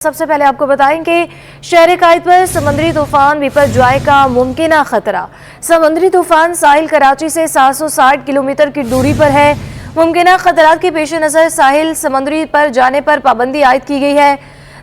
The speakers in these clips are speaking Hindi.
सबसे पहले आपको बताएं कि शहर कायद पर समुद्री तूफान बिपरजॉय का मुमकिना खतरा। समुद्री तूफान साहिल कराची से 760 किलोमीटर की दूरी पर है। मुमकिना खतरात के पेश नज़र साहिल समुद्री पर जाने पर पाबंदी आयद की गई है।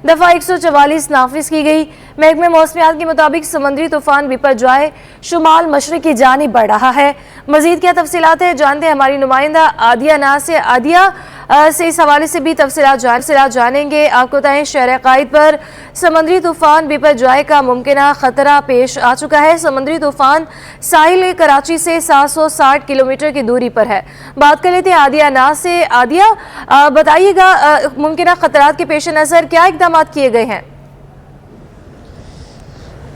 दफ़ा 144 नाफिज की गई। महकमे मौसमियात के मुताबिक समुद्री तूफान बिपरजॉय शुमाल मशरक़ की जानिब बढ़ रहा है। मजीद क्या तफसीलात है जानते हैं हमारी नुमाइंदा आदिया नाज से। आदिया से इस हवाले से भी तफसीलात जानेंगे। आपको बताएं शहर कायद पर समुद्री तूफान बिपरजॉय का मुमकिना खतरा पेश आ चुका है। समुद्री तूफान साहिल कराची से 760 किलोमीटर की दूरी पर है। बात कर लेते हैं आदिया नाज से। आदिया बताइएगा मुमकिना खतरात के पेश नज़र क्या इक़दाम किए गए हैं?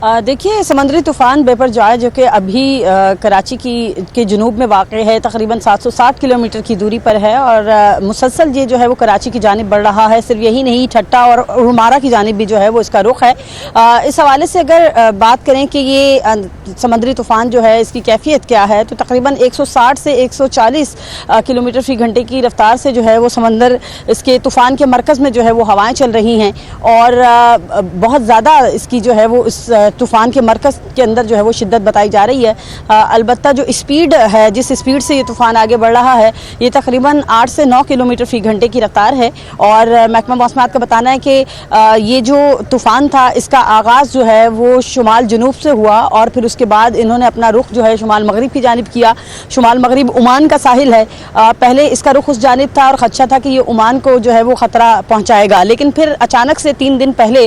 देखिए, समुद्री तूफ़ान बिपरजॉय जो कि अभी कराची के जुनूब में वाक़ है, तकरीबन 760 किलोमीटर की दूरी पर है और मुसलसल ये जो है वो कराची की जानिब बढ़ रहा है। सिर्फ यही नहीं, ठट्टा और उड़मारा की जानिब भी जो है वो इसका रुख है। इस हवाले से अगर बात करें कि ये समुद्री तूफ़ान जो है इसकी कैफियत क्या है, तो तकरीबन 160 से 140 किलोमीटर फ़ी घंटे की रफ्तार से जो है वो समंदर इसके तूफ़ान के मरकज़ में जो है वो हवाएँ चल रही हैं और बहुत ज़्यादा इसकी जो है वो इस तूफ़ान के मरकज़ के अंदर जो है वो शिद्दत बताई जा रही है। अलबत्ता जो स्पीड है, जिस स्पीड से ये तूफ़ान आगे बढ़ रहा है, ये तकरीबन 8 से 9 किलोमीटर फ़ी घंटे की रफ्तार है। और महकमा मौसमियात का बताना है कि ये जो तूफ़ान था इसका आगाज़ जो है वो शुमाल जनूब से हुआ और फिर उसके बाद इन्होंने अपना रुख जो है शुमाल मगरिब की जानिब किया। शुमाल मगरिब ओमान का साहिल है। पहले इसका रुख उस जानिब था और ख़दशा था कि ये ओमान को जो है वो ख़तरा पहुँचाएगा, लेकिन फिर अचानक से 3 दिन पहले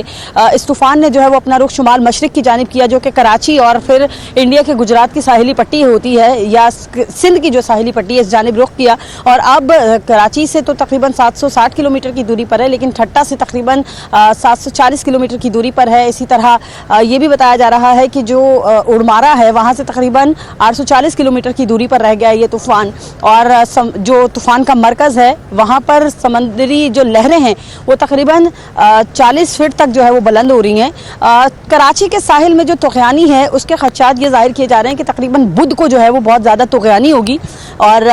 इस तूफ़ान ने जो है वो अपना रुख शुमाल मशरिक़ की जानिब किया, जो कि कराची और फिर इंडिया के गुजरात की साहिली पट्टी होती है या सिंध की जो साहिली पट्टी है इस जानिब रुख किया। और अब कराची से तो तकरीबन 760 किलोमीटर की दूरी पर है, लेकिन ठट्टा से तकरीबन 740 किलोमीटर की दूरी पर है। इसी तरह ये भी बताया जा रहा है कि जो उड़मारा है वहाँ से तकरीबन 840 किलोमीटर की दूरी पर रह गया है ये तूफ़ान। और जो तूफ़ान का मरकज़ है वहाँ पर समंदरी जो लहरें हैं वो तकरीबन 40 फीट तक जो है वो बुलंद हो रही हैं। कराची के साहिल में जो तुग़यानी है उसके ख़दशात ये ज़ाहिर किए जा रहे हैं कि तकरीबन बुध को जो है वो बहुत ज़्यादा तुग़यानी होगी और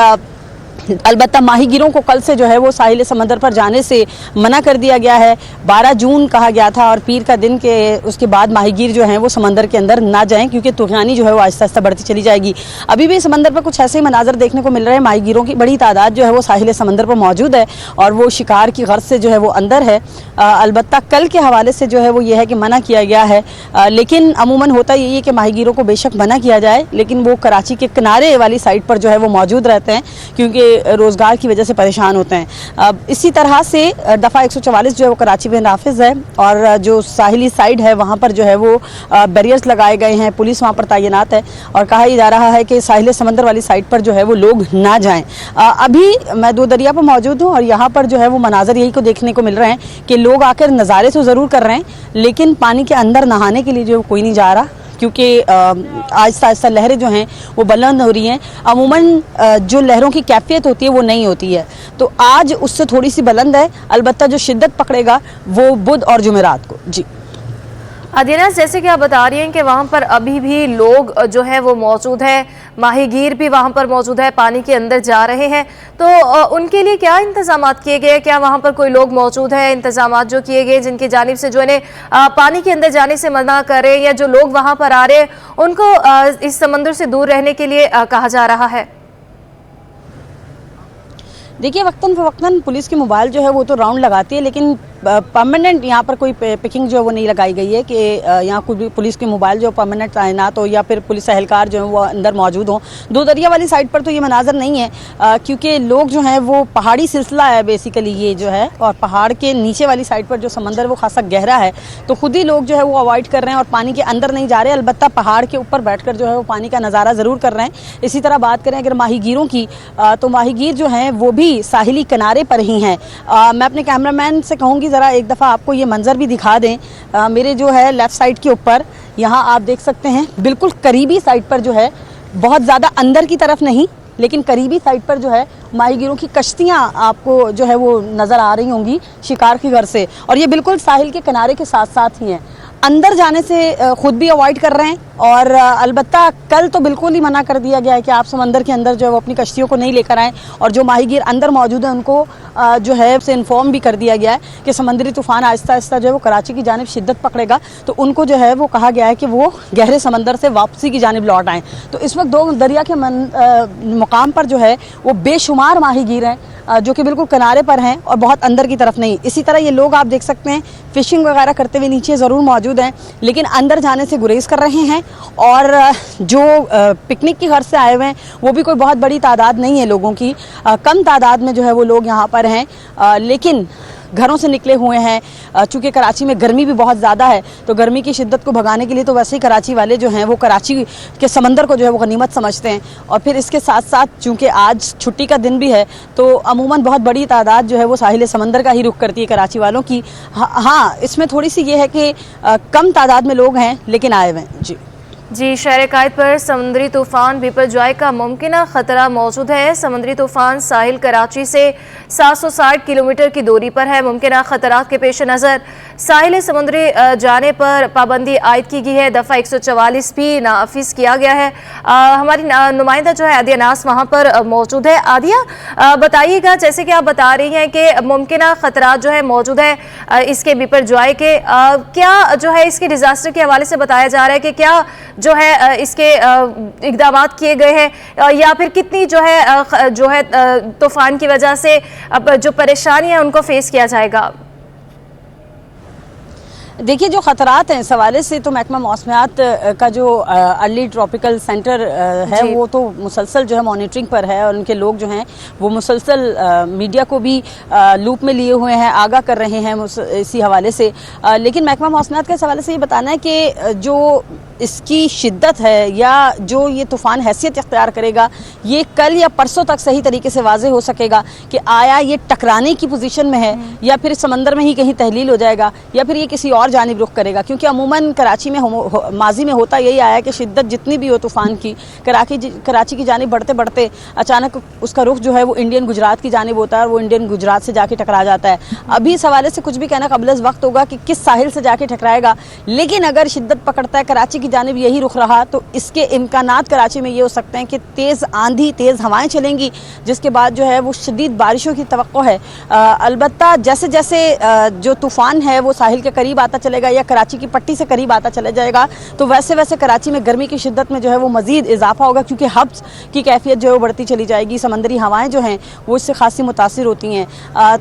अलबत्ता माहीगीरों को कल से जो है वो साहिल समंदर पर जाने से मना कर दिया गया है। 12 जून कहा गया था और पीर का दिन के उसके बाद माहीगीर जो हैं वो समंदर के अंदर ना जाएं, क्योंकि तुग़यानी जो है वो आहिस्ता आहिस्ता बढ़ती चली जाएगी। अभी भी समंदर पर कुछ ऐसे ही मनाजर देखने को मिल रहे हैं। माहीगीरों की बड़ी तादाद जो है वो साहिल समंदर पर मौजूद है और वो शिकार की गर्ज से जो है वो अंदर है। अलबत्ता कल के हवाले से जो है वो ये है कि मना किया गया है, लेकिन अमूमन होता यही है कि माहीगीरों को बेशक मना किया जाए, लेकिन वो कराची के किनारे वाली साइड पर जो है वो मौजूद रहते हैं क्योंकि रोज़गार की वजह से परेशान होते हैं। इसी तरह से दफ़ा 144 जो है वो कराची में नाफिज है और जो साहिली साइड है वहाँ पर जो है वो बैरियर्स लगाए गए हैं, पुलिस वहाँ पर तैनात है और कहा जा रहा है कि साहिल समंदर वाली साइड पर जो है वो लोग ना जाएं। अभी मैं दो दरिया पर मौजूद हूँ और यहाँ पर जो है वो मनाजर यही को देखने को मिल रहे हैं कि लोग आकर नज़ारे तो ज़रूर कर रहे हैं, लेकिन पानी के अंदर नहाने के लिए जो कोई नहीं जा रहा, क्योंकि आहिस्ता आहिस्ता लहरें जो हैं वो बुलंद हो रही हैं। अमूमन जो लहरों की कैफियत होती है वो नहीं होती है, तो आज उससे थोड़ी सी बुलंद है। अलबत्ता जो शिद्दत पकड़ेगा वो बुध और जुमेरात को। जी अदीना, जैसे कि आप बता रही हैं कि वहाँ पर अभी भी लोग जो है वो मौजूद हैं, माहीगीर भी वहाँ पर मौजूद है, पानी के अंदर जा रहे हैं, तो उनके लिए क्या इंतजाम किए गए? क्या वहाँ पर कोई लोग मौजूद हैं, इंतजाम जो किए गए जिनकी जानिब से जो इन्हें पानी के अंदर जाने से मना कर रहे हैं, या जो लोग वहाँ पर आ रहे हैं उनको इस समंदर से दूर रहने के लिए कहा जा रहा है? देखिए, वक्तन फ़वक्तन पुलिस की मोबाइल जो है वो तो राउंड लगाती है, लेकिन परमानेंट यहाँ पर कोई पिकिंग जो है वो नहीं लगाई गई है कि यहाँ कोई पुलिस की मोबाइल जो परमानेंट तैनात हो या फिर पुलिस एहलकार जो है वो अंदर मौजूद हो। दो दरिया वाली साइड पर तो ये मनाजर नहीं है, क्योंकि लोग जो हैं वो पहाड़ी सिलसिला है बेसिकली ये जो है, और पहाड़ के नीचे वाली साइड पर जो समंदर वो खासा गहरा है, तो खुद ही लोग जो है वो अवॉइड कर रहे हैं और पानी के अंदर नहीं जा रहे। अलबत्ता पहाड़ के ऊपर बैठ कर जो है वो पानी का नज़ारा ज़रूर कर रहे हैं। इसी तरह बात करें अगर माहीगीरों की, तो माहीगीर जो हैं वो भी साहिली किनारे पर ही हैं। मैं अपने कैमरामैन से कहूँगी ज़रा एक दफ़ा आपको ये मंज़र भी दिखा दें। मेरे जो है लेफ़्ट साइड के ऊपर यहाँ आप देख सकते हैं, बिल्कुल करीबी साइड पर जो है, बहुत ज़्यादा अंदर की तरफ नहीं लेकिन करीबी साइड पर जो है माहीगीरों की कश्तियाँ आपको जो है वो नज़र आ रही होंगी शिकार की घर से, और ये बिल्कुल साहिल के किनारे के साथ साथ ही हैं। अंदर जाने से खुद भी अवॉइड कर रहे हैं और अलबत्ता कल तो बिल्कुल ही मना कर दिया गया है कि आप समंदर के अंदर जो है वो अपनी कश्तियों को नहीं लेकर आएँ, और जो माहीगीर अंदर मौजूद हैं उनको जो है से इन्फॉर्म भी कर दिया गया है कि समुद्री तूफ़ान आहिस्ता आहिस्ता जो है वो कराची की जानिब शिद्दत पकड़ेगा, तो उनको जो है वो कहा गया है कि वो गहरे समंदर से वापसी की जानिब लौट आएँ। तो इस वक्त दो दरिया के मुकाम पर जो है वो बेशुमार माहीगीर हैं जो कि बिल्कुल किनारे पर हैं और बहुत अंदर की तरफ नहीं। इसी तरह ये लोग आप देख सकते हैं फ़िशिंग वगैरह करते हुए नीचे ज़रूर मौजूद हैं, लेकिन अंदर जाने से गुरेज कर रहे हैं। और जो पिकनिक की गर्ज से आए हुए हैं वो भी कोई बहुत बड़ी तादाद नहीं है लोगों की, कम तादाद में जो है वो लोग यहाँ पर हैं, लेकिन घरों से निकले हुए हैं। चूँकि कराची में गर्मी भी बहुत ज़्यादा है, तो गर्मी की शिद्दत को भगाने के लिए तो वैसे ही कराची वाले जो हैं वो कराची के समंदर को जो है वो गनीमत समझते हैं। और फिर इसके साथ साथ चूँकि आज छुट्टी का दिन भी है, तो अमूमन बहुत बड़ी तादाद जो है वो साहिल समंदर का ही रुख करती है कराची वालों की। हाँ, इसमें थोड़ी सी ये है कि कम तादाद में लोग हैं लेकिन आए हुए हैं। जी, शहर कायद पर समुद्री तूफान बिपरजॉय का मुमकिन खतरा मौजूद है। समुद्री तूफान साहिल कराची से 760 किलोमीटर की दूरी पर है। मुमकिन खतरात के पेश नज़र साहिल समुद्री जाने पर पाबंदी आयद की गई है। दफ़ा 144 भी नाफिज किया गया है। हमारी नुमाइंदा जो है आदिया नास वहाँ पर मौजूद है। आदिया, बताइएगा, जैसे कि आप बता रही हैं कि मुमकिन खतरात जो है मौजूद है इसके बिपरजॉय के, क्या जो है इसके डिज़ास्टर के हवाले से बताया जा रहा है कि क्या जो है इसके इक़दाम किए गए हैं, या फिर कितनी जो है तूफान की वजह से अब जो परेशानियां उनको फेस किया जाएगा? देखिए, जो ख़तरात हैं इस हवाले से तो महकमा मौसमियात का जो अर्ली ट्रॉपिकल सेंटर है वो तो मुसलसल जो है मॉनिटरिंग पर है, और उनके लोग जो हैं वो मुसलसल मीडिया को भी लूप में लिए हुए हैं, आगाह कर रहे हैं इसी हवाले से। लेकिन महकमा मौसमियात का इस हवाले से ये बताना है कि जो इसकी शिद्दत है या जो ये तूफ़ान हैसियत इख्तियार करेगा, ये कल या परसों तक सही तरीके से वाज़े हो सकेगा कि आया ये टकराने की पोजीशन में है या फिर समंदर में ही कहीं तहलील हो जाएगा या फिर ये किसी और जानिब रुख करेगा। क्योंकि अमूमन कराची में माजी में होता यही आया कि शिद्दत जितनी भी हो तूफ़ान की, कराची की जानिब बढ़ते बढ़ते अचानक उसका रुख जो है वो इंडियन गुजरात की जानिब होता है और वो इंडियन गुजरात से जाके टकरा जाता है। अभी इस हवाले से कुछ भी कहना कबल वक्त होगा कि किस साहिल से जाके टकराएगा, लेकिन अगर शिद्दत पकड़ता है कराची की जानिब यही रुख रहा तो इसके इम्कानात कराची में ये हो सकते हैं कि तेज़ आंधी, तेज़ हवाएं चलेंगी, जिसके बाद जो है वो शदीद बारिशों की तवक्को है। अलबत्ता जैसे जैसे जो तूफ़ान है वो साहिल के करीब आता चलेगा या कराची की पट्टी से करीब आता चला जाएगा, तो वैसे वैसे कराची में गर्मी की शिद्दत में जो है वो मज़ीद इजाफा होगा, क्योंकि हब्स की कैफियत जो है वो बढ़ती चली जाएगी। समंदरी हवाएँ जो हैं वो इससे खासी मुतासिर होती हैं।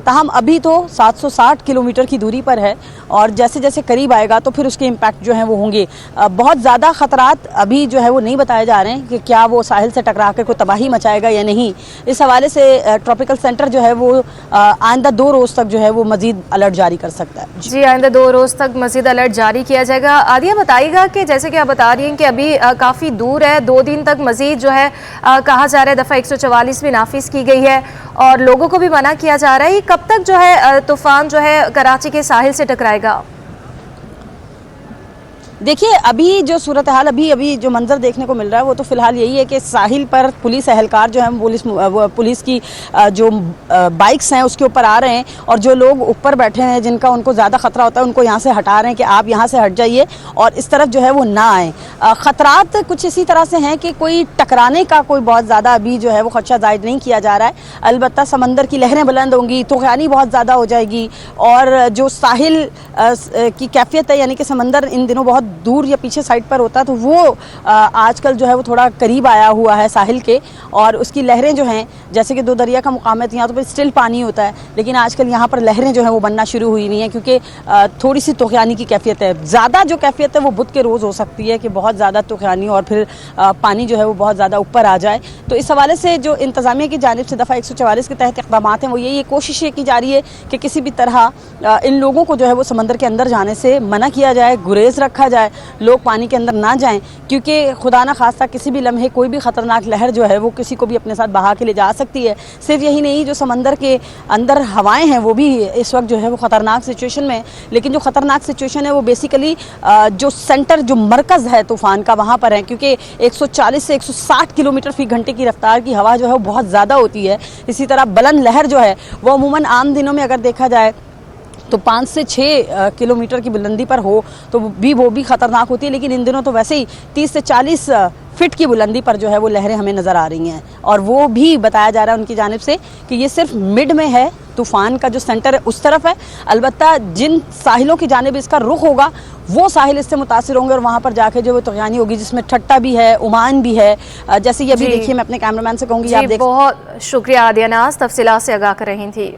ताहम अभी तो 760 किलोमीटर की दूरी पर है, और जैसे जैसे करीब आएगा तो फिर उसके इम्पैक्ट जो हैं वो होंगे। बहुत ज़्यादा ख़तरात अभी जो है वो नहीं बताए जा रहे हैं कि क्या वो साहिल से टकरा कर कोई तबाही मचाएगा या नहीं। इस हवाले से ट्रॉपिकल सेंटर जो है वो आइंदा 2 रोज़ तक जो है वो मज़ीद अलर्ट जारी कर सकता है। जी, आइंदा 2 रोज़ तक मज़ीद अलर्ट जारी किया जाएगा। आदिया, बताइएगा कि जैसे कि आप बता रही हैं कि अभी काफ़ी दूर है, 2 दिन तक मज़ीद जो है कहा जा रहा है दफ़ा 144 भी नाफिज की गई है और लोगों को भी मना किया जा रहा है। ये कब तक जो है तूफ़ान जो है कराची के साहिल से टकराएगा? देखिए, अभी जो सूरत हाल अभी जो मंजर देखने को मिल रहा है वो तो फ़िलहाल यही है कि साहिल पर पुलिस एहलकार जो है पुलिस की जो बाइक्स हैं उसके ऊपर आ रहे हैं, और जो लोग ऊपर बैठे हैं जिनका उनको ज़्यादा ख़तरा होता है उनको यहाँ से हटा रहे हैं कि आप यहाँ से हट जाइए और इस तरफ जो है वो ना आएँ। ख़तरात कुछ इसी तरह से हैं कि कोई टकराने का कोई बहुत ज़्यादा अभी जो है वो खदशा जाहिर नहीं किया जा रहा है। अलबत्ता समंदर की लहरें बुलंद होंगी, तूफ़ानी बहुत ज़्यादा हो जाएगी, और जो साहिल की कैफियत है यानी कि समंदर इन दिनों बहुत दूर या पीछे साइड पर होता है, तो वो आजकल जो है वो थोड़ा करीब आया हुआ है साहिल के, और उसकी लहरें जो हैं, जैसे कि 2 दरिया का मुकाम है यहाँ तो स्टिल पानी होता है, लेकिन आजकल यहाँ पर लहरें जो हैं वो बनना शुरू हुई नहीं है, क्योंकि थोड़ी सी तूफ़ानी की कैफियत है। ज़्यादा जो कैफियत है वो बुध के रोज़ हो सकती है कि बहुत ज़्यादा तूफ़ानी और फिर पानी जो है वो बहुत ज़्यादा ऊपर आ जाए। तो इस हवाले से जो इंतज़ामिया की जानिब से दफ़ा 144 के तहत इक़दाम हैं वो ये कोशिश ये की जा रही है कि किसी भी तरह इन लोगों को जो है वो समंदर के अंदर जाने से मना किया जाए, गुरेज रखा जाए, लोग पानी के अंदर ना जाएं, क्योंकि खुदा ना खास्ता किसी भी लम्हे कोई भी ख़तरनाक लहर जो है वो किसी को भी अपने साथ बहा के ले जा सकती है। सिर्फ यही नहीं, जो समंदर के अंदर हवाएं हैं वो भी इस वक्त जो है वो ख़तरनाक सिचुएशन में, लेकिन जो ख़तरनाक सिचुएशन है वो बेसिकली जो सेंटर जो मरकज़ है तूफ़ान का वहाँ पर है, क्योंकि 140 से 160 किलोमीटर फ़ी घंटे की रफ्तार की हवा जो है वो बहुत ज़्यादा होती है। इसी तरह बुलंद लहर जो है वो अमूमन आम दिनों में अगर देखा जाए तो 5 से 6 किलोमीटर की बुलंदी पर हो तो वो भी ख़तरनाक होती है। लेकिन इन दिनों तो वैसे ही 30 से 40 फीट की बुलंदी पर जो है वो लहरें हमें नज़र आ रही हैं। और वो भी बताया जा रहा है उनकी जानिब से कि ये सिर्फ मिड में है, तूफ़ान का जो सेंटर है उस तरफ है। अलबत्ता जिन साहिलों की जानिब इसका रुख होगा वो साहिल इससे मुतासिर होंगे और वहाँ पर जाके जो वो तुग़यानी होगी, जिसमें ठट्टा भी है, ओमान भी है। जैसे ये अभी देखिए, मैं अपने कैमरामैन से कहूँगी, आप देख। बहुत शुक्रिया आदिया नाज, तफसीलात से आगाह कर रही थी।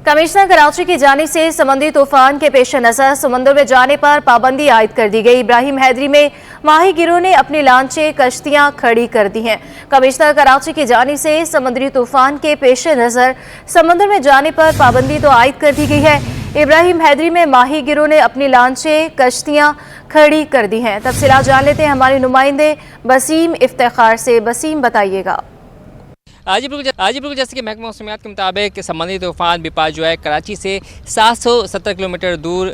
कमिश्नर कराची की जानिब से समुद्री तूफान के पेश नज़र समंदर में जाने पर पाबंदी आयद कर दी गई। इब्राहिम हैदरी में माहीगिरों ने अपनी लांचें कश्तियां खड़ी कर दी हैं। कमिश्नर कराची की जानिब से समुद्री तूफान के पेश नज़र समंदर में जाने पर पाबंदी तो आयद कर दी गई है। इब्राहिम हैदरी में माहीगिरों ने अपनी लांचें कश्तियां खड़ी कर दी हैं। तफसीलात जान लेते हैं हमारे नुमाइंदे बसीम इफ्तिखार से। बसीम, बताइएगा। आज बिल्कुल जैसे कि महकमा मौसमियात के मुताबिक समुद्री तूफ़ान बिपाश जो है कराची से 770 किलोमीटर दूर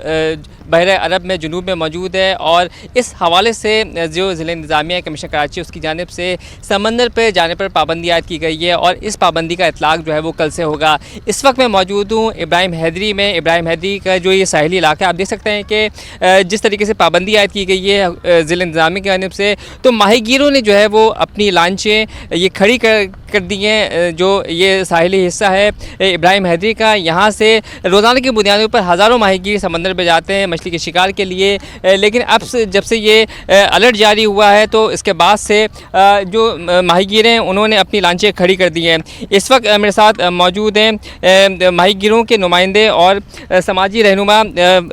बहर अरब में जुनूब में मौजूद है। और इस हवाले से जो ज़िला इंतज़ामिया कमिश्नर कराची उसकी जानिब से समंदर पर जाने पर पाबंदी आयद की गई है और इस पाबंदी का इतलाक़ जो है वो कल से होगा। इस वक्त मैं मौजूद हूँ इब्राहिम हैदरी में। इब्राहिम हैदरी का जो ये साहिली इलाका है, आप देख सकते हैं कि जिस तरीके से पाबंदी आयद की गई है ज़िला इंतज़ामिया की जानिब से, तो माहीगीरों ने जो है वो अपनी लांचें ये खड़ी कर दी हैं। जो ये साहिली हिस्सा है इब्राहिम हैदरी का, यहाँ से रोज़ाना की बुनियादों पर हज़ारों माहीगीर समंदर में जाते हैं मछली के शिकार के लिए। लेकिन अब जब से ये अलर्ट जारी हुआ है तो इसके बाद से जो माहीगीर हैं उन्होंने अपनी लांचें खड़ी कर दी हैं। इस वक्त मेरे साथ मौजूद हैं माहीगीरों के नुमाइंदे और समाजी रहनुमा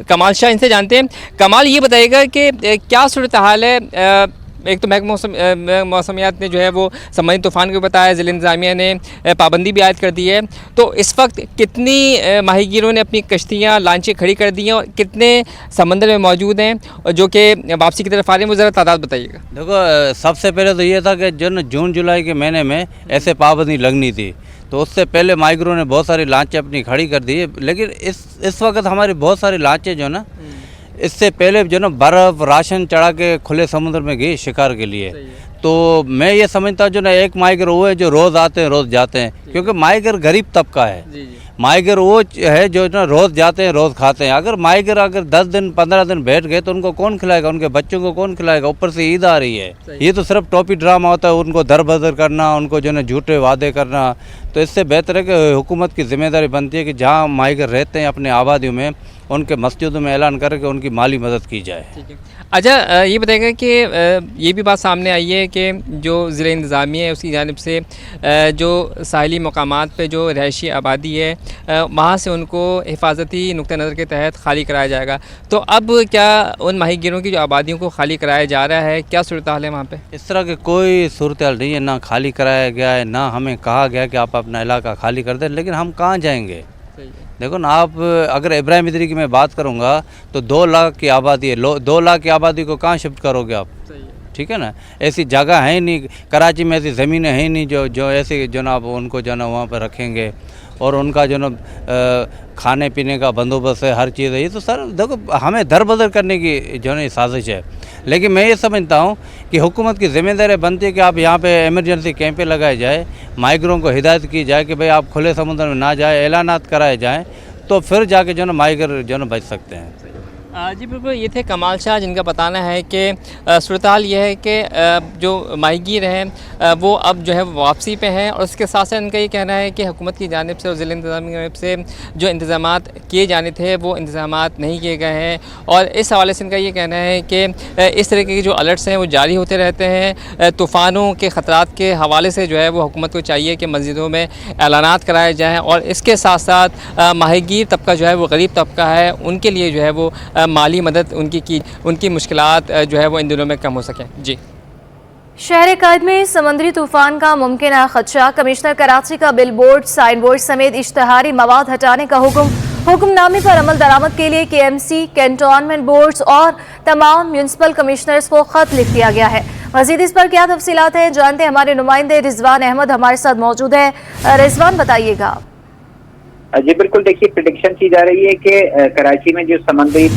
कमाल शाह। इनसे जानते हैं। कमाल, ये बताइएगा कि क्या सूरत हाल है? एक तो महकमा मौसमियात ने जो है वो समुद्री तूफ़ान को बताया, ज़िला इंतज़ामिया ने पाबंदी भी आयद कर दी है, तो इस वक्त कितनी माहीगीरों ने अपनी कश्तियाँ लांचें खड़ी कर दी हैं और कितने समंदर में मौजूद हैं और जो कि वापसी की तरफ आ रहे हैं, वो ज़रा तादाद बताइएगा। देखो, सबसे पहले तो ये था कि जो जून जुलाई के महीने में ऐसे पाबंदी लगनी थी, तो उससे पहले माहीगीरों ने बहुत सारी लांचें अपनी खड़ी कर दी है। लेकिन इस वक्त हमारी बहुत सारी लांचें जो ना, इससे पहले जो ना बर्फ़ राशन चढ़ा के खुले समुद्र में गई शिकार के लिए। तो मैं ये समझता हूँ जो ना एक माहीगर वो है जो रोज़ आते हैं रोज़ जाते हैं, क्योंकि माहीगर गरीब तबका है। माहीगर वो है जो ना रोज़ जाते हैं रोज़ खाते हैं। अगर माहीगर अगर 10 दिन 15 दिन बैठ गए तो उनको कौन खिलाएगा, उनके बच्चों को कौन खिलाएगा? ऊपर से ईद आ रही है, ये तो सिर्फ टोपी ड्रामा होता है, उनको दर बदर करना, उनको जो ना झूठे वादे करना। तो इससे बेहतर है कि हुकूमत की जिम्मेदारी बनती है कि जहाँ माहीगर रहते हैं अपने आबादियों में, उनके मस्जिदों में ऐलान करके उनकी माली मदद की जाए। अच्छा, ये बताएगा कि ये भी बात सामने आई है कि जो ज़िला इंतज़ामिया है उसकी जानिब से जो साहिली मकामात पे जो रहायशी आबादी है वहाँ से उनको हिफाजती नुक्ता नज़र के तहत खाली कराया जाएगा। तो अब क्या उन माहीगीरों की जो आबादियों को खाली कराया जा रहा है? क्या सूरत हाल है वहाँ पे? इस तरह की कोई सूरत हाल नहीं है, ना खाली कराया गया है, ना हमें कहा गया कि आप अपना इलाका खाली कर दें। लेकिन हम कहाँ जाएंगे? देखो ना, आप अगर इब्राहिम हैदरी की मैं बात करूँगा तो 2 लाख की आबादी है। 2 लाख की आबादी को कहाँ शिफ्ट करोगे आप? ठीक है ना, ऐसी जगह है नहीं, कराची में ऐसी ज़मीनें हैं नहीं जो ऐसे जो ना आप उनको जो ना वहाँ पर रखेंगे और उनका जो ना खाने पीने का बंदोबस्त है, हर चीज़ है। ये तो सर देखो, हमें दर बदर करने की जो ना साजिश है। लेकिन मैं ये समझता हूँ कि हुकूमत की जिम्मेदारी बनती है कि आप यहाँ पे इमरजेंसी कैंपें लगाए जाए, माहीगीरों को हिदायत की जाए कि भाई आप खुले समुद्र में ना जाए, ऐलानात कराए जाएँ, तो फिर जाके जो ना माहीगर जो ना बच सकते हैं। जी बिल्कुल, ये थे कमाल शाह जिनका बताना है कि सूरत हाल ये है कि जो माहीगीर हैं वो अब जो है वापसी पे हैं और उसके साथ साथ इनका ये कहना है कि हुकूमत की जानिब से और ज़िला इंतज़ामिया की जानिब से जो इंतज़ामात किए जाने थे वो इंतज़ामात नहीं किए गए हैं। और इस हवाले से इनका ये कहना है कि इस तरीके के जो अलर्ट्स हैं वो जारी होते रहते हैं। तूफ़ानों के ख़तरात के हवाले से जो है वो हुकूमत को चाहिए कि मस्जिदों में ऐलानात कराए जाएँ और इसके साथ साथ माहीगीर तबका जो है वो गरीब तबका है, उनके लिए जो है वो माली मदद उनकी मुश्किलात जो है वो इन दिनों में कम हो सकें। जी, शहर कायद में समुद्री तूफान का मुमकिन खदशा, कमिश्नर कराची का बिल बोर्ड, साइन बोर्ड समेत इश्तहारी मवाद हटाने का हुक्मनामे पर अमल दरामद के लिए KMC, कैंटोनमेंट बोर्ड्स और तमाम म्यूनसिपल कमिश्नर्स को खत लिख दिया गया है। मजीद इस पर क्या तफसीलात हैं, जानते हैं हमारे नुमाइंदे रिजवान अहमद हमारे साथ मौजूद है। रिजवान, बताइएगा। जी बिल्कुल, देखिए प्रेडिक्शन की जा रही है कि कराची में जो समुद्री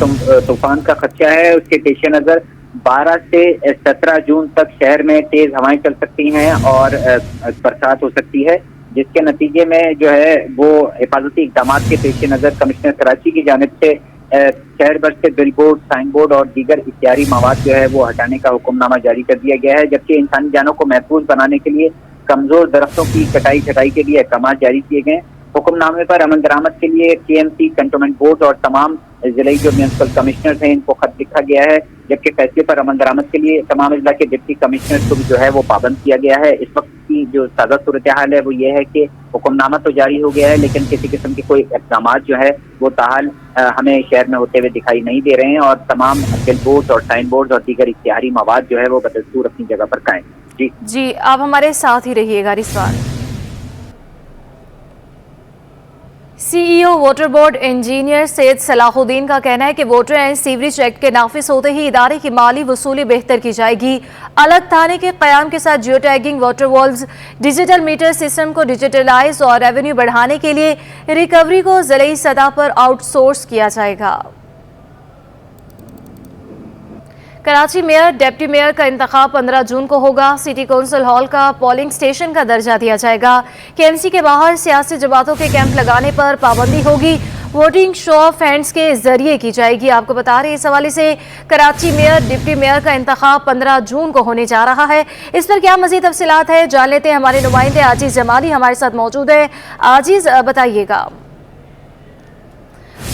तूफान का खदशा है उसके पेश नज़र 12 से 17 जून तक शहर में तेज हवाएं चल सकती हैं और बरसात हो सकती है। जिसके नतीजे में जो है वो हिफाजती इकदाम के पेश नज़र कमिश्नर कराची की जानिब से शहर भर से बिलबोर्ड, साइन बोर्ड और दीगर इख्तियारी मवाद जो है वो हटाने का हुक्मनामा जारी कर दिया गया है, जबकि इंसानी जानों को महफूज बनाने के लिए कमजोर दरख्तों की कटाई छटाई के लिए अहकाम जारी किए गए। हुक्मनामे पर अमल दरामद के लिए KMC, कंटोनमेंट बोर्ड और तमाम जिले जो म्यूनसिपल कमिश्नर हैं इनको खत लिखा गया है, जबकि फैसले पर अमल दरामद के लिए तमाम जिला के डिप्टी कमिश्नर को भी जो है वो पाबंद किया गया है। इस वक्त की जो ताज़ा सूरत हाल है वो ये है कि हुक्मनामा तो जारी हो गया है, लेकिन किसी किस्म के कोई इक़दाम जो है वो ताहाल हमें शहर में होते हुए दिखाई नहीं दे रहे हैं और तमाम बिल बोर्ड और साइन बोर्ड और दीगर इख्तियारी मवाद जो है वो बदस्तूर अपनी जगह पर कायम है। जी, आप हमारे साथ ही रहिएगा। Rizwan. CEO water board engineer Syed Salahuddin का कहना है कि वाटर एंड सीवरेज एक्ट के नाफिज होते ही इदारे की माली वसूली बेहतर की जाएगी। अलग थाने के क़याम के साथ geo tagging, water walls, digital meter system को डिजिटलाइज और रेवेन्यू बढ़ाने के लिए रिकवरी को ज़िले सतह पर आउटसोर्स किया जाएगा। कराची मेयर, डिप्टी मेयर का इंतखाब 15 जून को होगा। सिटी कौंसिल हॉल का पोलिंग स्टेशन का दर्जा दिया जाएगा। KMC के बाहर सियासी जमातों के कैंप लगाने पर पाबंदी होगी। वोटिंग शो ऑफ हैंड्स के जरिए की जाएगी। आपको बता रहे हैं इस हवाले से कराची मेयर, डिप्टी मेयर का इंतखाब 15 जून को होने जा रहा है। इस पर क्या मजीद तफसीलात है जान लेते हैं। हमारे नुमाइंदे आजीज जमाली हमारे साथ मौजूद है। आजीज, बताइएगा।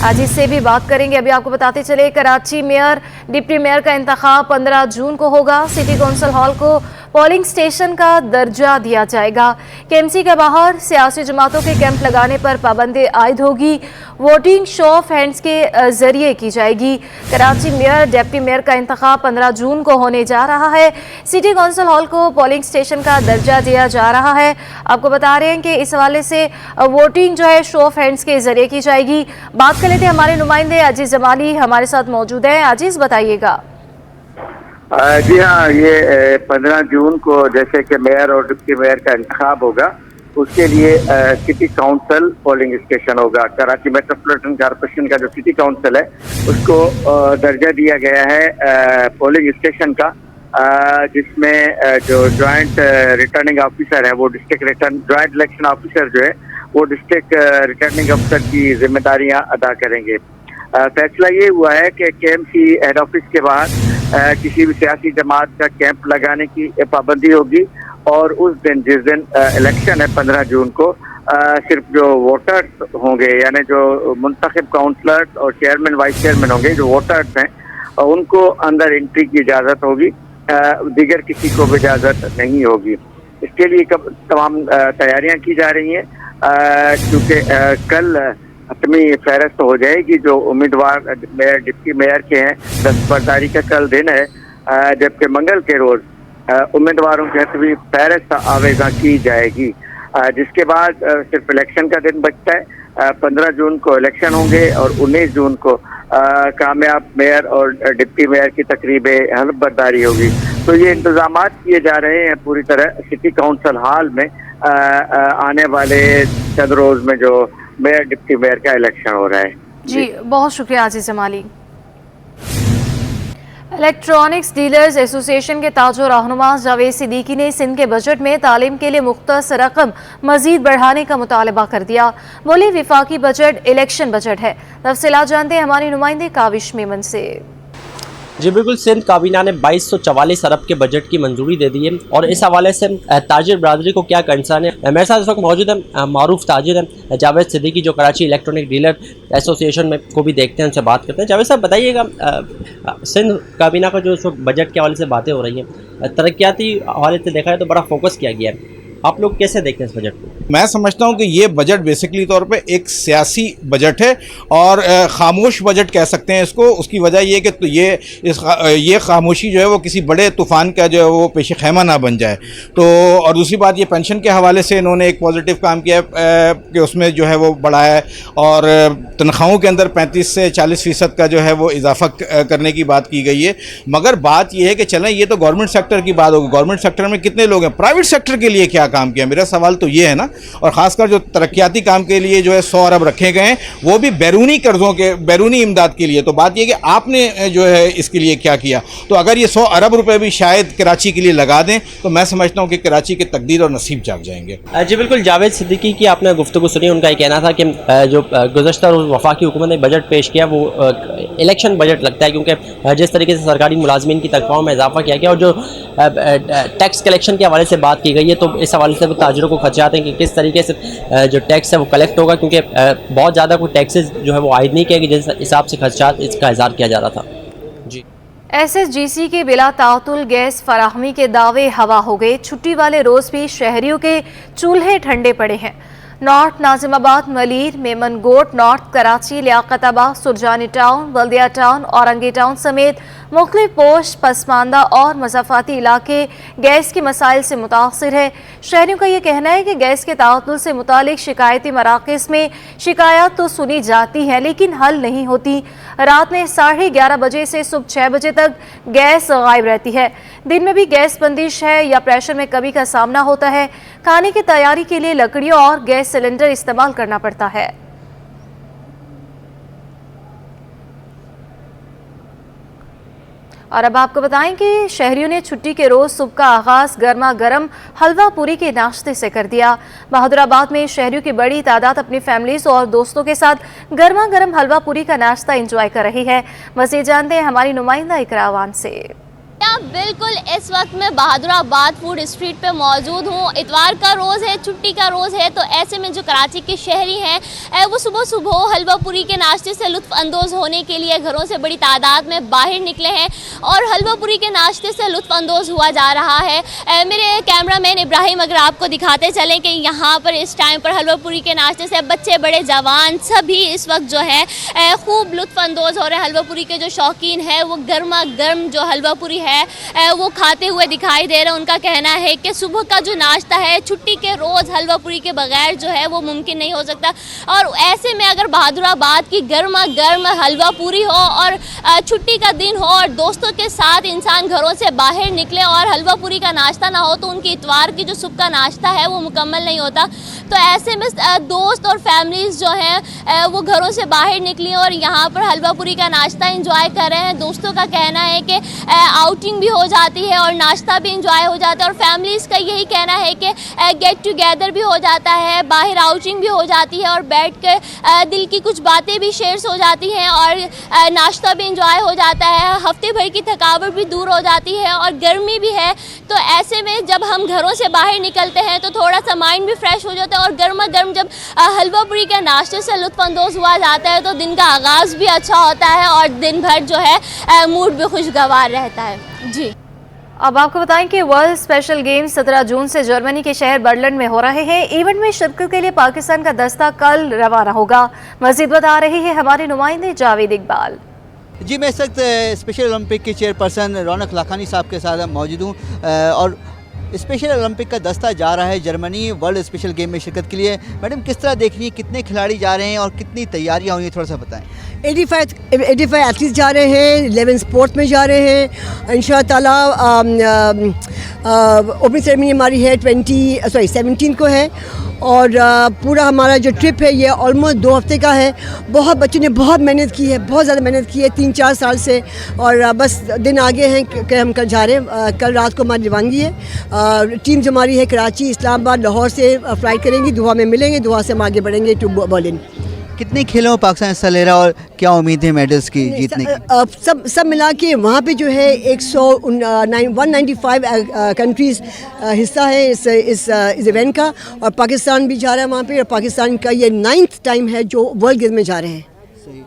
आज इससे भी बात करेंगे। अभी आपको बताते चले कराची मेयर, डिप्टी मेयर का इंतखाब 15 जून को होगा। सिटी कौंसिल हॉल को पोलिंग स्टेशन का दर्जा दिया जाएगा। KMC के बाहर सियासी जमातों के कैंप लगाने पर पाबंदी आयद होगी। वोटिंग शो ऑफ हैंड्स के जरिए की जाएगी। कराची मेयर, डिप्टी मेयर का इंतखाब 15 जून को होने जा रहा है। सिटी कौंसिल हॉल को पोलिंग स्टेशन का दर्जा दिया जा रहा है। आपको बता रहे हैं कि इस हवाले से वोटिंग जो है शो ऑफ हैंड्स के जरिए की जाएगी। बात कर लेते हैं, हमारे नुमाइंदे अजीज जमाली हमारे साथ मौजूद हैं। अजीज, बताइएगा। जी हाँ, ये 15 जून को जैसे कि मेयर और डिप्टी मेयर का इंतखाब होगा, उसके लिए सिटी काउंसिल पोलिंग स्टेशन होगा। कराची मेट्रोपॉलिटन कॉर्पोरेशन का जो सिटी काउंसिल है उसको दर्जा दिया गया है पोलिंग स्टेशन का, जिसमें जो जॉइंट रिटर्निंग ऑफिसर है वो जॉइंट इलेक्शन ऑफिसर जो है वो डिस्ट्रिक्ट रिटर्निंग अफसर की जिम्मेदारियां अदा करेंगे। फैसला ये हुआ है कि KMC हेड ऑफिस के बाहर किसी भी सियासी जमात का कैंप लगाने की पाबंदी होगी और उस दिन जिस दिन इलेक्शन है 15 जून को सिर्फ जो वोटर्स होंगे, यानी जो मुंतखब काउंसलर्स और चेयरमैन वाइस चेयरमैन होंगे, जो वोटर्स हैं उनको अंदर एंट्री की इजाज़त होगी, दीगर किसी को भी इजाज़त नहीं होगी। इसके लिए तमाम तैयारियां की जा रही हैं, क्योंकि कल हतमी फहरिस्त हो जाएगी जो उम्मीदवार मेयर, डिप्टी मेयर के हैं। 10 का कल दिन है, जबकि मंगल के रोज़ उम्मीदवारों की हतमी फहरिस्त आवेजा की जाएगी, जिसके बाद सिर्फ इलेक्शन का दिन बचता है। 15 जून को इलेक्शन होंगे और 19 जून को कामयाब मेयर और डिप्टी मेयर की तकरीब हल्फ बर्दारी होगी। तो ये इंतजाम किए जा रहे हैं पूरी तरह सिटी काउंसिल हॉल में आने वाले चंद रोज में जो मेयर डिप्टी मेयर का इलेक्शन हो रहा है। जी, बहुत शुक्रिया आजीज जमाली। इलेक्ट्रॉनिक्स डीलर्स एसोसिएशन के ताजो रहनुमा जावेद सिद्दीकी ने सिंध के बजट में तालीम के लिए मुख्तस रकम मजीद बढ़ाने का मुतालबा कर दिया। बोले विफाकी बजट इलेक्शन बजट है। तफसीलात जानते हैं हमारी नुमाइंदे काविश मेमन से। जी बिल्कुल, सिंध काबीना ने 2244 अरब के बजट की मंजूरी दे दी है और इस हवाले से ताजिर बरादरी को क्या कंसर्न है। मेरे साथ इस वक्त मौजूद है मारूफ ताजिर है जावेद सिद्दीकी, जो कराची इलेक्ट्रॉनिक डीलर एसोसिएशन में को भी देखते हैं, उनसे बात करते हैं। जावेद साहब, बताइएगा, सिंध काबीना का जो इस वक्त बजट के हवाले से बातें हो रही हैं, तरक्याती हवाले से देखा है तो बड़ा फोकस किया गया है, आप लोग कैसे देखते हैं इस बजट को? मैं समझता हूं कि ये बजट बेसिकली तौर पे एक सियासी बजट है और खामोश बजट कह सकते हैं इसको। उसकी वजह ये कि तो ये खामोशी जो है वो किसी बड़े तूफ़ान का जो है वो पेश खैमा ना बन जाए। तो और दूसरी बात, ये पेंशन के हवाले से इन्होंने एक पॉजिटिव काम किया है कि उसमें जो है वो बढ़ाया है और तनख्वाहों के अंदर 35 से 40% का जो है वो इजाफा करने की बात की गई है। मगर बात ये है कि चलें, ये तो गवर्नमेंट सेक्टर की बात होगी, गवर्नमेंट सेक्टर में कितने लोग हैं, प्राइवेट सेक्टर के लिए क्या काम किया। मेरा सवाल तो ये है ना, और ख़ासकर जो तरक्याती काम के लिए जो है 100 अरब रखे गए हैं वो भी बैरूनी कर्ज़ों के, बैरूनी इमदाद के लिए। तो बात ये कि आपने जो है इसके लिए क्या किया। तो अगर ये 100 अरब रुपए भी शायद कराची के लिए लगा दें तो मैं समझता हूँ कि कराची की तकदीर और नसीब जाग जाएंगे। जी बिल्कुल, जावेद सिद्दीकी की आपने गुफ्तगू सुनी, उनका ये कहना था कि जो गुज़श्ता रोज़ वफाकी हुकूमत ने बजट पेश किया वो इलेक्शन बजट लगता है, क्योंकि जिस तरीके से सरकारी मुलाजमीन की तनख्वाहों में इजाफा किया गया और जो टैक्स कलेक्शन के हवाले से बात की गई है, तो इस हवाले से वो ताजरों को खदशात हैं कि किस तरीके से जो टैक्स है वो कलेक्ट होगा, क्योंकि बहुत ज़्यादा कोई टैक्सेस जो है वो आयद नहीं किया गया जिस हिसाब से खदशात इसका इज़हार किया जा रहा था। जी, SSGC के बिला तातुल गैस फराहमी के दावे हवा हो गए। छुट्टी वाले रोज भी शहरियों के चूल्हे ठंडे पड़े हैं। North Nazimabad, Malir, Memongoth north, Karachi, Liaquatabad, Surjani town, Baldia town, Orangi town समेत मुख्तलिफ पोस्ट, पसमानदा और मज़ाफ़ाती इलाके गैस के मसाइल से मुतासिर है। शहरियों का ये कहना है कि गैस के ताअत्तुल से मुतालिक शिकायती मराकज़ में शिकायत तो सुनी जाती है लेकिन हल नहीं होती। रात में 11:30 बजे से सुबह 6 बजे तक गैस गायब रहती है। दिन में भी गैस बंदिश है या प्रेशर में कमी का सामना होता है। खाने की तैयारी के लिए लकड़ियों और गैस सिलेंडर इस्तेमाल करना पड़ता है। और अब आपको बताएं कि शहरियों ने छुट्टी के रोज सुबह का आगाज गर्मा गर्म हलवा पूरी के नाश्ते से कर दिया। बहादुराबाद में शहरियों की बड़ी तादाद अपनी फैमिलीज और दोस्तों के साथ गर्मा गर्म हलवा पूरी का नाश्ता एंजॉय कर रही है। मज़ीद जानते हैं हमारी नुमाइंदा इकरा अवान से। बिल्कुल, इस वक्त मैं बहादुराबाद फूड स्ट्रीट पे मौजूद हूँ। इतवार का रोज़ है, छुट्टी का रोज़ है, तो ऐसे में जो कराची के शहरी हैं वो सुबह सुबह हलवा पूरी के नाश्ते से लुत्फ़ अंदोज़ होने के लिए घरों से बड़ी तादाद में बाहर निकले हैं और हलवा पूरी के नाश्ते से लुत्फ़ अंदोज़ हुआ जा रहा है। मेरे कैमरामैन इब्राहिम अगर आपको दिखाते चलें कि यहाँ पर इस टाइम पर हलवा पूरी के नाश्ते से बच्चे बड़े जवान सभी इस वक्त जो है खूब लुत्फ़ अंदोज़ हो रहे हैं। हलवा पूरी के जो शौकीन है वो गर्मा गर्म जो हलवा पूरी है वो खाते हुए दिखाई दे रहे हैं। उनका कहना है कि सुबह का जो नाश्ता है छुट्टी के रोज़ हलवा पूरी के बगैर जो है वो मुमकिन नहीं हो सकता। और ऐसे में अगर बहादुराबाद की गर्मा गर्म हलवा पूरी हो और छुट्टी का दिन हो और दोस्तों के साथ इंसान घरों से बाहर निकले और हलवा पूरी का नाश्ता ना हो तो उनकी इतवार की जो सुबह का नाश्ता है वो मुकम्मल नहीं होता। तो ऐसे में दोस्त और फैमिलीज़ जो हैं वो घरों से बाहर निकली और यहाँ पर हलवा पूरी का नाश्ता इंजॉय कर रहे हैं। दोस्तों का कहना है कि आउटिंग भी हो जाती है और नाश्ता भी इंजॉय हो जाता है और फैमिलीज़ का यही कहना है कि गेट टुगेदर भी हो जाता है, बाहर आउटिंग भी हो जाती है और बैठ कर दिल की कुछ बातें भी शेयर्स हो जाती हैं और नाश्ता भी इंजॉय हो जाता है। हफ्ते भर की थकावट भी दूर हो जाती है और गर्मी भी है, तो ऐसे में जब हम घरों से बाहर निकलते हैं तो थोड़ा सा माइंड भी फ्रेश हो जाता है और गर्मा गर्म जब हलवा पूरी के नाश्ते से लुत्फ़अंदोज़ हुआ जाता है तो दिन का आगाज़ भी अच्छा होता है और दिन भर जो है मूड भी खुशगवार रहता है। जी, अब आपको बताएं कि वर्ल्ड स्पेशल गेम्स 17 जून से जर्मनी के शहर बर्लिन में हो रहे हैं। इवेंट में शिरकत के लिए पाकिस्तान का दस्ता कल रवाना होगा। मज़ीद बता रही है हमारे नुमाइंदे जावेद इकबाल। जी, मैं इस वक्त स्पेशल ओलंपिक के चेयरपर्सन रौनक लाखानी साहब के साथ मौजूद हूँ और स्पेशल ओलंपिक का दस्ता जा रहा है जर्मनी वर्ल्ड स्पेशल गेम में शिरकत के लिए। मैडम, किस तरह देख रही है, कितने खिलाड़ी जा रहे हैं और कितनी तैयारियाँ हुई हैं, थोड़ा सा बताएं। 85 एथलीट्स जा रहे हैं, 11 स्पोर्ट्स में जा रहे हैं इंशाअल्लाह ताला। ओपनिंग सेरेमनी हमारी है 17 को है और पूरा हमारा जो ट्रिप है ये ऑलमोस्ट 2 हफ्ते का है। बहुत बच्चों ने बहुत मेहनत की है, बहुत ज़्यादा मेहनत की है 3-4 साल से और बस दिन आगे हैं कि हम कल जा रहे हैं। कल रात को हमारी रवानगी है। टीम जो हमारी है कराची, इस्लामाबाद, लाहौर से फ्लाइट करेंगी, दोहा में मिलेंगे, दोहा से हम आगे बढ़ेंगे टू बर्लिन। कितने खेलों में पाकिस्तान हिस्सा ले रहा और क्या उम्मीद है मेडल्स की जीतने की? सब मिला के वहाँ पे जो है 195 कंट्रीज़ हिस्सा है इस इवेंट का और पाकिस्तान भी जा रहा है वहाँ पे और पाकिस्तान का ये 9th टाइम है जो वर्ल्ड गेम में जा रहे हैं। सही,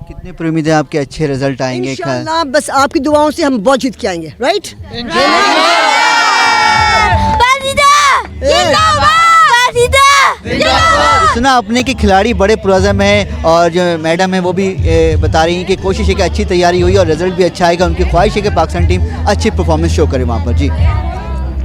कितने पर उम्मीद है आपके अच्छे रिजल्ट आएंगे? इंशाअल्लाह, बस आपकी दुआओं से हम बहुत जीत के आएंगे। राइट, सुना आपने कि खिलाड़ी बड़े पुरज़म हैं और जो मैडम है वो भी बता रही हैं कि कोशिश है कि अच्छी तैयारी हुई और रिजल्ट भी अच्छा आएगा। उनकी ख्वाहिश है कि पाकिस्तान टीम अच्छी परफॉर्मेंस शो करे वहाँ पर। जी।